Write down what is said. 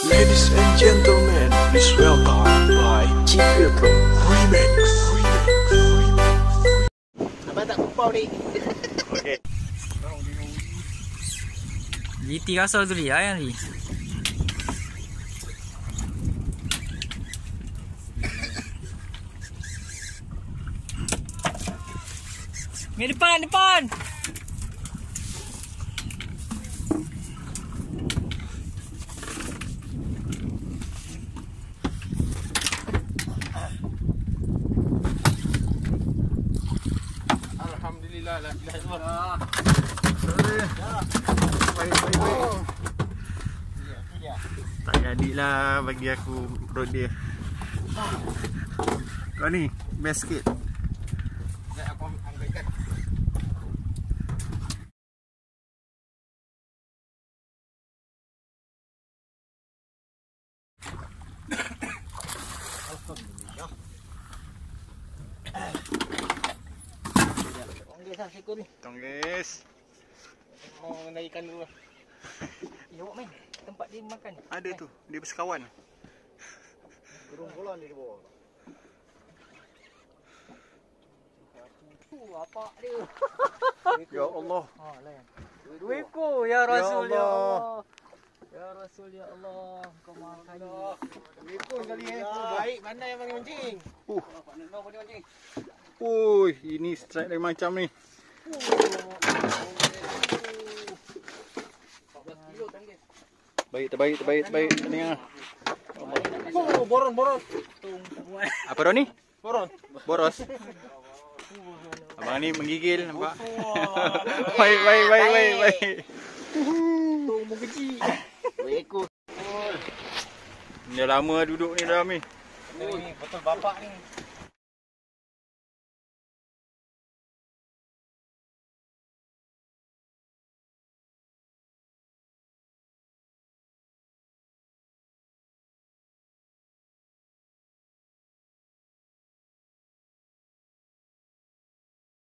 Ladies and gentlemen, please welcome by Kerapu MEGA. Abang tak kupau ni. Okey. GT kasar tu dia yang ni. Ni depan, depan. Alhamdulillah la ilaha illallah. Tak jadilah bagi aku road dia. Kau ni best sikit. Sekejap aku ambil ikan. Alhamdulillah. Tonggis lah sikut ni. Tonggis. Mau kena ikan dulu lah. Jawab main. Tempat dia makan. Ada tu, dia bersekawan. Gerombolan dia di bawah. Apa dia? Ya Allah. Ha, Layan. Dua ekor ya Rasul ya Allah. Allah. Ya Rasul ya Allah. Kau maha kaya. Wipun kali baik pandai abang mancing. Pandai mancing. Ui, ini strike lain macam ni. 14 kilo tonggis. Terbaik. Ni ah. Oh, boron. Apa dah ni? Boron. Boros. Abang ni menggigil nampak. Baik. Tunggu kecil. Dua ekor. Dia lama duduk ni dalam ni. Betul bapak ni.